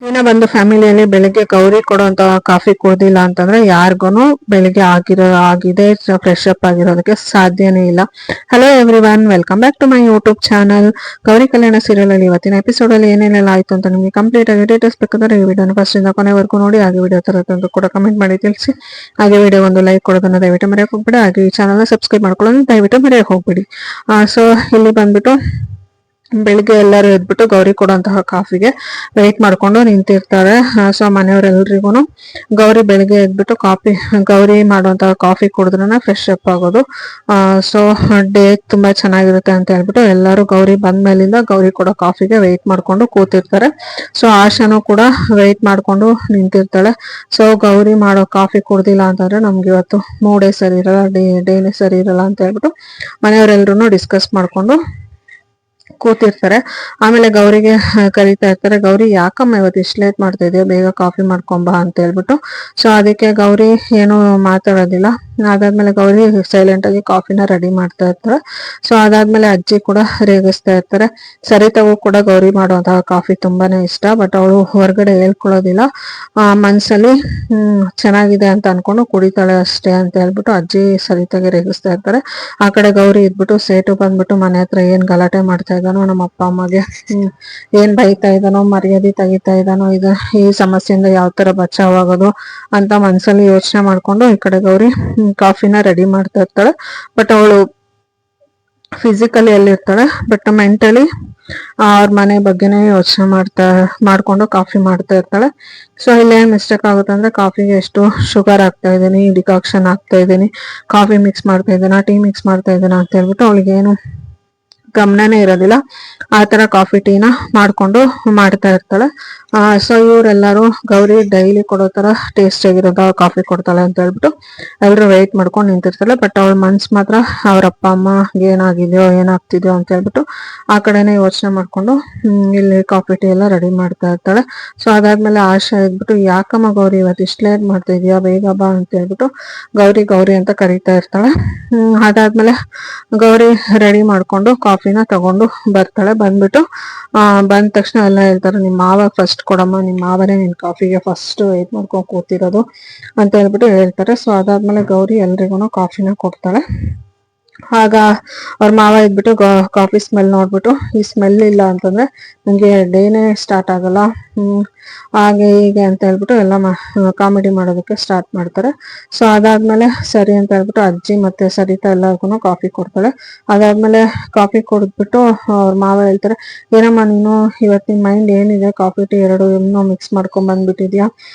ಬಂದು ಫ್ಯಾಮಿಲಿಯಲ್ಲಿ ಬೆಳಿಗ್ಗೆ ಗೌರಿ ಕೊಡುವಂತಹ ಕಾಫಿ ಕುಡ್ದಿಲ್ಲ ಅಂತಂದ್ರೆ ಯಾರಿಗೂ ಬೆಳಿಗ್ಗೆ ಆಗಿದೆ ಫ್ರೆಶ್ ಅಪ್ ಆಗಿರೋದಕ್ಕೆ ಸಾಧ್ಯನೇ ಇಲ್ಲ. Hello everyone, welcome back to my YouTube channel. Gowri Kalyana serial ಅಲ್ಲಿ ಇವತ್ತಿನ ಎಪಿಸೋಡ್ ಅಲ್ಲಿ ಏನೇನೆಲ್ಲ ಆಯ್ತು ಅಂತ ನಿಮಗೆ ಕಂಪ್ಲೀಟ್ ಆಗಿ ಡೀಟೇಲ್ಸ್ ಬೇಕಾದ್ರೆ ಈ ವಿಡಿಯೋನ ಫಸ್ಟ್ ಇಂದ ಕೊನೆವರೆಗೂ ನೋಡಿ, ಹಾಗೆ ವಿಡಿಯೋ ತರ ಕೂಡ ಕಮೆಂಟ್ ಮಾಡಿ ತಿಳಿಸಿ. ಹಾಗೆ ವಿಡಿಯೋ ಒಂದು ಲೈಕ್ ಕೊಡೋದನ್ನ ದಯವಿಟ್ಟು ಮರೆಯಕ್ಕೆ ಹೋಗ್ಬೇಡಿ. ಹಾಗೆ ಈ ಚಾನಲ್ ಸಬ್ಸ್ಕ್ರೈಬ್ ಮಾಡ್ಕೊಳ್ಳೋದನ್ನ ದಯವಿಟ್ಟು ಮರೆಯಕ್ಕೆ ಹೋಗ್ಬೇಡಿ. ಸೊ ಇಲ್ಲಿ ಬಂದ್ಬಿಟ್ಟು ಬೆಳಿಗ್ಗೆ ಎಲ್ಲರೂ ಎದ್ಬಿಟ್ಟು ಗೌರಿ ಕೊಡುವಂತಹ ಕಾಫಿಗೆ ವೆಯ್ಟ್ ಮಾಡ್ಕೊಂಡು ನಿಂತಿರ್ತಾರೆ. ಸೊ ಮನೆಯವರೆಲ್ರಿಗೂ ಗೌರಿ ಬೆಳಿಗ್ಗೆ ಎದ್ಬಿಟ್ಟು ಗೌರಿ ಮಾಡುವಂತಹ ಕಾಫಿ ಕುಡಿದ್ರೆ ಫ್ರೆಶ್ ಅಪ್ ಆಗೋದು. ಸೊ ಡೇ ತುಂಬಾ ಚೆನ್ನಾಗಿರುತ್ತೆ ಅಂತ ಹೇಳ್ಬಿಟ್ಟು ಎಲ್ಲರೂ ಗೌರಿ ಬಂದ್ಮೇಲಿಂದ ಗೌರಿ ಕೊಡೋ ಕಾಫಿಗೆ ವೆಯ್ಟ್ ಮಾಡ್ಕೊಂಡು ಕೂತಿರ್ತಾರೆ. ಸೊ ಆಶಾನು ಕೂಡ ವೆಯ್ಟ್ ಮಾಡ್ಕೊಂಡು ನಿಂತಿರ್ತಾಳೆ. ಸೊ ಗೌರಿ ಮಾಡೋ ಕಾಫಿ ಕುಡ್ದಿಲ್ಲ ಅಂತಂದ್ರೆ ನಮ್ಗೆ ಇವತ್ತು ಮೂಡೇ ಸರಿ ಇರಲ್ಲ, ಡೇನೇ ಸರಿ ಇರಲ್ಲ ಅಂತ ಹೇಳ್ಬಿಟ್ಟು ಮನೆಯವರೆಲ್ರು ಡಿಸ್ಕಸ್ ಮಾಡ್ಕೊಂಡು ಕೂತಿರ್ತಾರೆ. ಆಮೇಲೆ ಗೌರಿಗೆ ಕರೀತಾ ಇರ್ತಾರೆ, ಗೌರಿ ಯಾಕಮ್ಮ ಇವತ್ತು ಇಷ್ಟು ಲೇಟ್ ಮಾಡ್ತಾ ಇದೆಯಾ, ಬೇಗ ಕಾಫಿ ಮಾಡ್ಕೊಂಬ ಅಂತ ಹೇಳ್ಬಿಟ್ಟು. ಸೊ ಅದಕ್ಕೆ ಗೌರಿ ಏನು ಮಾತಾಡೋದಿಲ್ಲ. ಅದಾದ್ಮೇಲೆ ಗೌರಿ ಸೈಲೆಂಟ್ ಆಗಿ ಕಾಫಿನ ರೆಡಿ ಮಾಡ್ತಾ ಇರ್ತಾರೆ. ಸೊ ಅದಾದ್ಮೇಲೆ ಅಜ್ಜಿ ಕೂಡ ರೇಗಿಸ್ತಾ ಇರ್ತಾರೆ. ಸರಿತಾಗೂ ಕೂಡ ಗೌರಿ ಮಾಡುವಂತಹ ಕಾಫಿ ತುಂಬಾನೇ ಇಷ್ಟ, ಬಟ್ ಅವಳು ಹೊರಗಡೆ ಹೇಳ್ಕೊಳ್ಳೋದಿಲ್ಲ. ಮನ್ಸಲ್ಲಿ ಚೆನ್ನಾಗಿದೆ ಅಂತ ಅನ್ಕೊಂಡು ಕುಡಿತಾಳೆ ಅಷ್ಟೇ ಅಂತ ಹೇಳ್ಬಿಟ್ಟು ಅಜ್ಜಿ ಸರಿತಾಗಿ ರೇಗಿಸ್ತಾ ಇರ್ತಾರೆ. ಆ ಕಡೆ ಗೌರಿ ಇದ್ಬಿಟ್ಟು ಸೇಟು ಬಂದ್ಬಿಟ್ಟು ಮನೆ ಹತ್ರ ಏನ್ ಗಲಾಟೆ ಮಾಡ್ತಾ ಇದ್ದಾನೋ, ನಮ್ಮ ಅಪ್ಪ ಅಮ್ಮಗೆ ಏನ್ ಬೈತಾ ಇದ್ದಾನೋ, ಮರ್ಯಾದೆ ತೆಗಿತಾ ಇದ್ದಾನೋ, ಈ ಸಮಸ್ಯೆಯಿಂದ ಯಾವ ತರ ಬಚಾವ್ ಆಗೋದು ಅಂತ ಮನ್ಸಲ್ಲಿ ಯೋಚನೆ ಮಾಡ್ಕೊಂಡು ಈ ಕಡೆ ಗೌರಿ ಕಾಫಿನ ರೆಡಿ ಮಾಡ್ತಾ ಇರ್ತಾಳೆ. ಬಟ್ ಅವಳು ಫಿಸಿಕಲಿ ಎಲ್ಲಿರ್ತಾಳೆ, ಬಟ್ ಮೆಂಟಲಿ ಅವ್ರ ಮನೆ ಬಗ್ಗೆನೇ ಯೋಚನೆ ಮಾಡ್ಕೊಂಡು ಕಾಫಿ ಮಾಡ್ತಾ ಇರ್ತಾಳೆ. ಸೊ ಇಲ್ಲಿ ಏನ್ ಮಿಸ್ಟೇಕ್ ಆಗುತ್ತೆ ಅಂದ್ರೆ ಕಾಫಿಗೆ ಎಷ್ಟು ಶುಗರ್ ಹಾಕ್ತಾ ಇದ್ದೀನಿ, ಡಿಕಾಕ್ಷನ್ ಹಾಕ್ತಾ ಇದ್ದೀನಿ, ಕಾಫಿ ಮಿಕ್ಸ್ ಮಾಡ್ತಾ ಇದ್ದೀನ, ಟೀ ಮಿಕ್ಸ್ ಮಾಡ್ತಾ ಇದ್ದೀನ ಅಂತ ಹೇಳ್ಬಿಟ್ಟು ಅವಳಿಗೆ ಏನು ಗಮನನೇ ಇರೋದಿಲ್ಲ. ಆ ತರ ಕಾಫಿ ಟೀನ ಮಾಡ್ಕೊಂಡು ಮಾಡ್ತಾ ಇರ್ತಾಳೆ. ಸೊ ಇವರೆಲ್ಲರೂ ಗೌರಿ ಡೈಲಿ ಕೊಡೋ ತರ ಟೇಸ್ಟ್ ಆಗಿರೋದ ಕಾಫಿ ಕೊಡ್ತಾಳೆ ಅಂತ ಹೇಳ್ಬಿಟ್ಟು ಎಲ್ರು ವೆಯ್ಟ್ ಮಾಡ್ಕೊಂಡು ನಿಂತಿರ್ತಾಳೆ. ಬಟ್ ಅವಳ ಮನ್ಸ್ ಮಾತ್ರ ಅವ್ರ ಅಪ್ಪ ಅಮ್ಮ ಏನಾಗಿದೆಯೋ ಏನಾಗ್ತಿದ್ಯೋ ಅಂತ ಹೇಳ್ಬಿಟ್ಟು ಆ ಕಡೆನೆ ಯೋಚನೆ ಮಾಡ್ಕೊಂಡು ಇಲ್ಲಿ ಕಾಫಿ ಟೀ ಎಲ್ಲ ರೆಡಿ ಮಾಡ್ತಾ ಇರ್ತಾಳೆ. ಸೊ ಅದಾದ್ಮೇಲೆ ಆಶಾ ಇದ್ಬಿಟ್ಟು, ಯಾಕಮ್ಮ ಗೌರಿ ಇವತ್ತು ಇಷ್ಟು ಲೇಟ್ ಮಾಡ್ತಾ ಇದೀಯಾ, ಬೇಗ ಬಾ ಅಂತ ಹೇಳ್ಬಿಟ್ಟು ಗೌರಿ ಗೌರಿ ಅಂತ ಕರೀತಾ ಇರ್ತಾಳೆ. ಅದಾದ್ಮೇಲೆ ಗೌರಿ ರೆಡಿ ಮಾಡ್ಕೊಂಡು ಕಾಫಿನ ತಗೊಂಡು ಬರ್ತಾಳೆ. ಬಂದ್ಬಿಟ್ಟು ಬಂದ ತಕ್ಷಣ ಎಲ್ಲ ಹೇಳ್ತಾರೆ, ನಿಮ್ಮ ಮಾವ ಫಸ್ಟ್ ಕೊಡಮ್ಮ, ನಿಮ್ಮ ಮಾವನೇ ನಿನ್ ಕಾಫಿಗೆ ಫಸ್ಟ್ ವೇಟ್ ಮಾಡ್ಕೊಂಡು ಕೂತಿರೋದು ಅಂತ ಹೇಳ್ಬಿಟ್ಟು ಹೇಳ್ತಾರೆ. ಸೊ ಅದಾದ್ಮೇಲೆ ಗೌರಿ ಎಲ್ರಿಗೂ ಕಾಫಿನ ಕೊಡ್ತಾಳೆ. ಆಗ ಅವ್ರ ಮಾವ ಇದ್ಬಿಟ್ಟು ಕಾಫಿ ಸ್ಮೆಲ್ ನೋಡ್ಬಿಟ್ಟು, ಈ ಸ್ಮೆಲ್ ಇಲ್ಲ ಅಂತಂದ್ರೆ ನಂಗೆ ಡೇನೇ ಸ್ಟಾರ್ಟ್ ಆಗಲ್ಲ, ಹಾಗೆ ಹೀಗೆ ಅಂತ ಹೇಳ್ಬಿಟ್ಟು ಎಲ್ಲ ಕಾಮಿಡಿ ಮಾಡೋದಕ್ಕೆ ಸ್ಟಾರ್ಟ್ ಮಾಡ್ತಾರೆ. ಸೊ ಅದಾದ್ಮೇಲೆ ಸರಿ ಅಂತ ಹೇಳ್ಬಿಟ್ಟು ಅಜ್ಜಿ ಮತ್ತೆ ಸರಿತಾ ಎಲ್ಲರಿಗೂ ಕಾಫಿ ಕೊಡ್ತಾಳೆ. ಅದಾದ್ಮೇಲೆ ಕಾಫಿ ಕುಡಿದ್ಬಿಟ್ಟು ಅವ್ರ ಮಾವ ಹೇಳ್ತಾರೆ, ಏನಮ್ಮ ನೀನು ಇವತ್ತಿನ ಮೈಂಡ್ ಏನಿದೆ, ಕಾಫಿ ಟೀ ಎರಡು ಇನ್ನೂ ಮಿಕ್ಸ್ ಮಾಡ್ಕೊಂಡ್ ಬಂದ್ಬಿಟ್ಟಿದ್ಯಾ,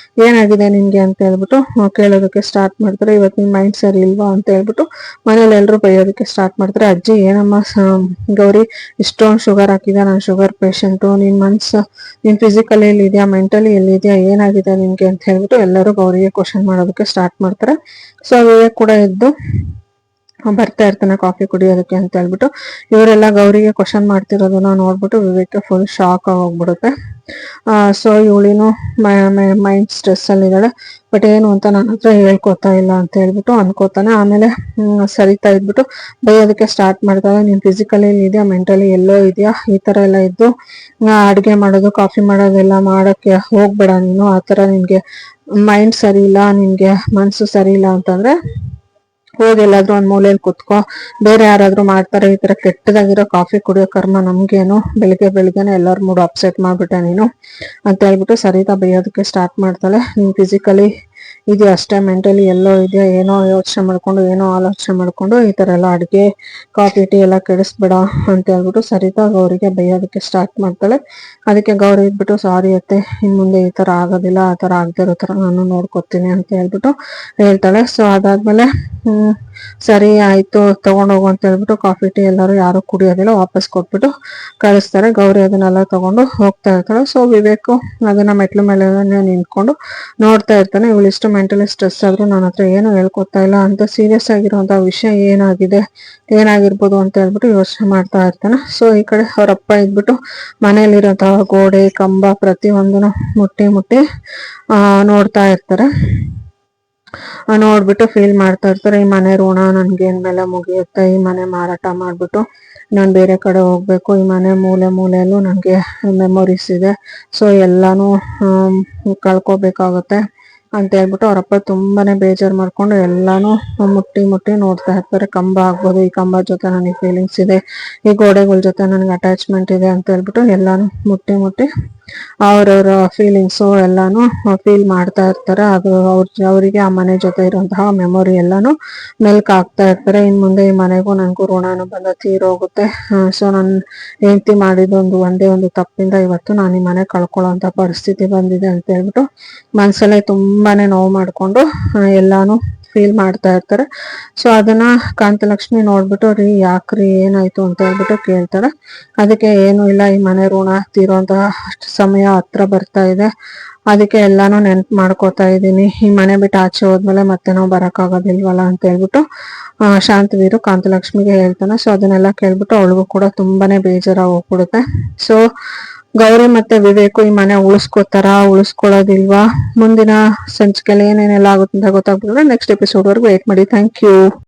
ಏನಾಗಿದೆ ನಿನ್ಗೆ ಅಂತ ಹೇಳ್ಬಿಟ್ಟು ಕೇಳೋದಕ್ಕೆ ಸ್ಟಾರ್ಟ್ ಮಾಡ್ತಾರೆ. ಇವತ್ತಿನ ಮೈಂಡ್ ಸರಿ ಇಲ್ವಾ ಅಂತ ಹೇಳ್ಬಿಟ್ಟು ಮನೇಲಿ ಎಲ್ರು ಬೈಯೋದಕ್ಕೆ ಸ್ಟಾರ್ಟ್ ಮಾಡ್ತಾರೆ. ಅಜ್ಜಿ, ಏನಮ್ಮ ಗೌರಿ ಇಷ್ಟೊಂದು ಶುಗರ್ ಹಾಕಿದ್ಯಾ, ನಾನು ಶುಗರ್ ಪೇಷಂಟು, ನಿನ್ ಫಿಸಿಕಲಿ ಎಲ್ಲಿದ್ಯಾ, ಮೆಂಟಲಿ ಎಲ್ಲಿದ್ಯಾ, ಏನಾಗಿದೆ ನಿನ್ಗೆ ಅಂತ ಹೇಳ್ಬಿಟ್ಟು ಎಲ್ಲರೂ ಗೌರಿಗೆ ಕ್ವಶನ್ ಮಾಡೋದಕ್ಕೆ ಸ್ಟಾರ್ಟ್ ಮಾಡ್ತಾರೆ. ಸೊ ವಿವೇಕ್ ಕೂಡ ಎದ್ದು ಬರ್ತಾ ಇರ್ತಾನೆ ಕಾಫಿ ಕುಡಿಯೋದಕ್ಕೆ ಅಂತ ಹೇಳ್ಬಿಟ್ಟು. ಇವರೆಲ್ಲ ಗೌರಿಗೆ ಕ್ವಶನ್ ಮಾಡ್ತಿರೋದನ್ನ ನೋಡ್ಬಿಟ್ಟು ವಿವೇಕ್ ಫುಲ್ ಶಾಕ್ ಆಗೋಗ್ಬಿಡುತ್ತೆ. ಸೊ ಇವಳಿನು ಮೈಂಡ್ ಸ್ಟ್ರೆಸ್ ಅಲ್ಲಿ ಇದ್ದಾಳೆ, ಬಟ್ ಏನು ಅಂತ ನನ್ನ ಹತ್ರ ಹೇಳ್ಕೊತಾ ಇಲ್ಲ ಅಂತ ಹೇಳ್ಬಿಟ್ಟು ಅನ್ಕೋತಾನೆ. ಆಮೇಲೆ ಸರಿತಾ ಇದ್ಬಿಟ್ಟು ಬೈಯೋದಕ್ಕೆ ಸ್ಟಾರ್ಟ್ ಮಾಡ್ತಾಳೆ, ನೀನ್ ಫಿಸಿಕಲಿ ಇದೆಯಾ, ಮೆಂಟಲಿ ಎಲ್ಲೋ ಇದೆಯಾ, ಈ ತರ ಎಲ್ಲ ಇದ್ದು ಅಡ್ಗೆ ಮಾಡೋದು ಕಾಫಿ ಮಾಡೋದೆಲ್ಲ ಮಾಡಕ್ಕೆ ಹೋಗ್ಬೇಡ ನೀನು, ಆ ತರ ನಿನ್ಗೆ ಮೈಂಡ್ ಸರಿ ಇಲ್ಲ, ನಿನ್ಗೆ ಮನ್ಸು ಸರಿ ಇಲ್ಲ ಅಂತಂದ್ರೆ ಹೋಗಿ ಎಲ್ಲಾದ್ರೂ ಒಂದ್ ಮೂಲೆಯಲ್ಲಿ ಕುತ್ಕೋ, ಬೇರೆ ಯಾರಾದ್ರೂ ಮಾಡ್ತಾರೆ ಈ ತರ ಕೆಟ್ಟದಾಗಿರೋ ಕಾಫಿ ಕುಡಿಯೋ ಕರ್ಮ ನಮ್ಗೇನು, ಬೆಳಿಗ್ಗೆನೆ ಎಲ್ಲಾರ ಮೂಡ್ ಅಪ್ಸೆಟ್ ಮಾಡ್ಬಿಟ್ಟೆ ನೀನು ಅಂತ ಹೇಳ್ಬಿಟ್ಟು ಸರಿತಾ ಬೈಯೋದಕ್ಕೆ ಸ್ಟಾರ್ಟ್ ಮಾಡ್ತಾಳೆ. ನೀನ್ ಫಿಸಿಕಲಿ ಇದೆಯಾ ಅಷ್ಟೇ, ಮೆಂಟಲಿ ಎಲ್ಲೋ ಇದೆಯಾ, ಏನೋ ಯೋಚನೆ ಮಾಡ್ಕೊಂಡು ಏನೋ ಆಲೋಚನೆ ಮಾಡ್ಕೊಂಡು ಈ ತರ ಎಲ್ಲ ಅಡ್ಗೆ ಕಾಫಿ ಟೀ ಎಲ್ಲ ಕೆಡಿಸ್ಬೇಡ ಅಂತ ಹೇಳ್ಬಿಟ್ಟು ಸರಿತಾ ಗೌರಿಗೆ ಬೈಯೋದಕ್ಕೆ ಸ್ಟಾರ್ಟ್ ಮಾಡ್ತಾಳೆ. ಅದಕ್ಕೆ ಗೌರಿ ಇದ್ಬಿಟ್ಟು, ಸಾರಿ ಅತ್ತೆ, ಇನ್ ಮುಂದೆ ಈ ತರ ಆಗೋದಿಲ್ಲ, ಆ ತರ ಆಗದೆ ಇರೋ ತರ ನಾನು ನೋಡ್ಕೊತೀನಿ ಅಂತ ಹೇಳ್ಬಿಟ್ಟು ಹೇಳ್ತಾಳೆ. ಸೊ ಅದಾದ್ಮೇಲೆ ಸರಿ ಆಯ್ತು ತಗೊಂಡೋಗು ಅಂತ ಹೇಳ್ಬಿಟ್ಟು ಕಾಫಿ ಟೀ ಎಲ್ಲರೂ ಯಾರು ಕುಡಿಯೋದಿಲ್ಲ ವಾಪಸ್ ಕೊಟ್ಬಿಟ್ಟು ಕಳಿಸ್ತಾರೆ. ಗೌರಿ ಅದನ್ನೆಲ್ಲ ತಗೊಂಡು ಹೋಗ್ತಾ ಇರ್ತಾಳೆ. ಸೊ ವಿವೇಕು ಅದನ್ನ ಮೆಟ್ಲು ಮೇಲೆ ನಿಂತ್ಕೊಂಡು ನೋಡ್ತಾ ಇರ್ತಾನೆ. ಇವಳಿಷ್ಟು ಮೆಂಟಲಿ ಸ್ಟ್ರೆಸ್ ಆದ್ರೂ ನನ್ನ ಹತ್ರ ಏನು ಹೇಳ್ಕೊತಾ ಇಲ್ಲ, ಅಂತ ಸೀರಿಯಸ್ ಆಗಿರುವಂತಹ ವಿಷಯ ಏನಾಗಿರ್ಬೋದು ಅಂತ ಹೇಳ್ಬಿಟ್ಟು ಯೋಚನೆ ಮಾಡ್ತಾ ಇರ್ತಾನೆ. ಸೊ ಈ ಕಡೆ ಅವ್ರಪ್ಪ ಇದ್ಬಿಟ್ಟು ಮನೆಯಲ್ಲಿರುವಂತಹ ಗೋಡೆ ಕಂಬ ಪ್ರತಿಯೊಂದನ್ನು ಮುಟ್ಟಿ ನೋಡ್ತಾ ಇರ್ತಾರೆ. ನೋಡ್ಬಿಟ್ಟು ಫೀಲ್ ಮಾಡ್ತಾ ಇರ್ತಾರೆ, ಈ ಮನೆ ಋಣ ನನ್ಗೆ ಏನ್ ಮೇಲೆ ಮುಗಿಯುತ್ತೆ, ಈ ಮನೆ ಮಾರಾಟ ಮಾಡ್ಬಿಟ್ಟು ನಾನು ಬೇರೆ ಕಡೆ ಹೋಗ್ಬೇಕು, ಈ ಮನೆ ಮೂಲೆ ಮೂಲೆಯಲ್ಲೂ ನನಗೆ ಮೆಮೊರೀಸ್ ಇದೆ, ಸೊ ಎಲ್ಲಾನು ಕಳ್ಕೊಬೇಕಾಗುತ್ತೆ ಅಂತ ಹೇಳ್ಬಿಟ್ಟು ಅವರಪ್ಪ ತುಂಬಾನೇ ಬೇಜಾರು ಮಾಡ್ಕೊಂಡು ಎಲ್ಲಾನು ಮುಟ್ಟಿ ಮುಟ್ಟಿ ನೋಡ್ತಾ ಇರ್ತಾರೆ. ಕಂಬ ಆಗ್ಬೋದು, ಈ ಕಂಬ ಜೊತೆ ನನಗೆ ಫೀಲಿಂಗ್ಸ್ ಇದೆ, ಈ ಗೋಡೆಗಳ ಜೊತೆ ನನಗೆ ಅಟ್ಯಾಚ್ಮೆಂಟ್ ಇದೆ ಅಂತ ಹೇಳ್ಬಿಟ್ಟು ಎಲ್ಲಾನು ಮುಟ್ಟಿ ಮುಟ್ಟಿ ಅವ್ರವ್ರ ಫೀಲಿಂಗ್ಸು ಎಲ್ಲಾನು ಫೀಲ್ ಮಾಡ್ತಾ ಇರ್ತಾರೆ. ಅದು ಅವರಿಗೆ ಆ ಮನೆ ಜೊತೆ ಇರುವಂತಹ ಮೆಮೊರಿ ಎಲ್ಲಾನು ಮೆಲ್ಕ್ ಆಗ್ತಾ ಇರ್ತಾರೆ. ಇನ್ ಮುಂದೆ ಈ ಮನೆಗೂ ನನಗೂ ಋಣಾನುಬಂಧ ತೀರೋಗುತ್ತೆ. ಸೊ ನನ್ನ ಹೆಂಡತಿ ಮಾಡಿದ ಒಂದೇ ಒಂದು ತಪ್ಪಿಂದ ಇವತ್ತು ನಾನು ಈ ಮನೆ ಕಳ್ಕೊಳ್ಳೋಂಥ ಪರಿಸ್ಥಿತಿ ಬಂದಿದೆ ಅಂತ ಹೇಳ್ಬಿಟ್ಟು ಮನ್ಸಲ್ಲೇ ತುಂಬಾನೇ ನೋವು ಮಾಡ್ಕೊಂಡು ಎಲ್ಲಾನು ಫೀಲ್ ಮಾಡ್ತಾ ಇರ್ತಾರೆ. ಸೊ ಅದನ್ನ ಕಾಂತಲಕ್ಷ್ಮಿ ನೋಡ್ಬಿಟ್ಟು, ರೀ ಯಾಕ್ರಿ ಏನಾಯ್ತು ಅಂತ ಹೇಳ್ಬಿಟ್ಟು ಕೇಳ್ತಾರೆ. ಅದಕ್ಕೆ ಏನು ಇಲ್ಲ, ಈ ಮನೆ ಋಣ ತೀರೋಂತಹ ಸಮಯ ಹತ್ರ ಬರ್ತಾ ಇದೆ, ಅದಕ್ಕೆ ಎಲ್ಲಾನು ನೆನ್ಪು ಮಾಡ್ಕೋತಾ ಇದ್ದೀನಿ. ಈ ಮನೆ ಬಿಟ್ಟು ಆಚೆ ಹೋದ್ಮೇಲೆ ಮತ್ತೆ ನಾವು ಬರಕ್ಕಾಗೋದಿಲ್ವಲ್ಲ ಅಂತ ಹೇಳ್ಬಿಟ್ಟು ಶಾಂತವೀರು ಕಾಂತಲಕ್ಷ್ಮಿಗೆ ಹೇಳ್ತಾನೆ. ಸೊ ಅದನ್ನೆಲ್ಲ ಕೇಳ್ಬಿಟ್ಟು ಅವಳಿಗೂ ಕೂಡ ತುಂಬಾನೇ ಬೇಜಾರಾಗಿ ಹೋಗ್ಬಿಡುತ್ತೆ. ಸೊ ಗೌರಿ ಮತ್ತೆ ವಿವೇಕು ಈ ಮನೆ ಉಳಿಸ್ಕೊಳ್ಳೋದಿಲ್ವಾ, ಮುಂದಿನ ಸಂಚಿಕೆಯಲ್ಲಿ ಏನೇನೆಲ್ಲ ಆಗುತ್ತೆ ಅಂತ ಗೊತ್ತಾಗ್ಬಿಟ್ರೆ ನೆಕ್ಸ್ಟ್ ಎಪಿಸೋಡ್ ವರೆಗೂ ವೇಟ್ ಮಾಡಿ. Thank you.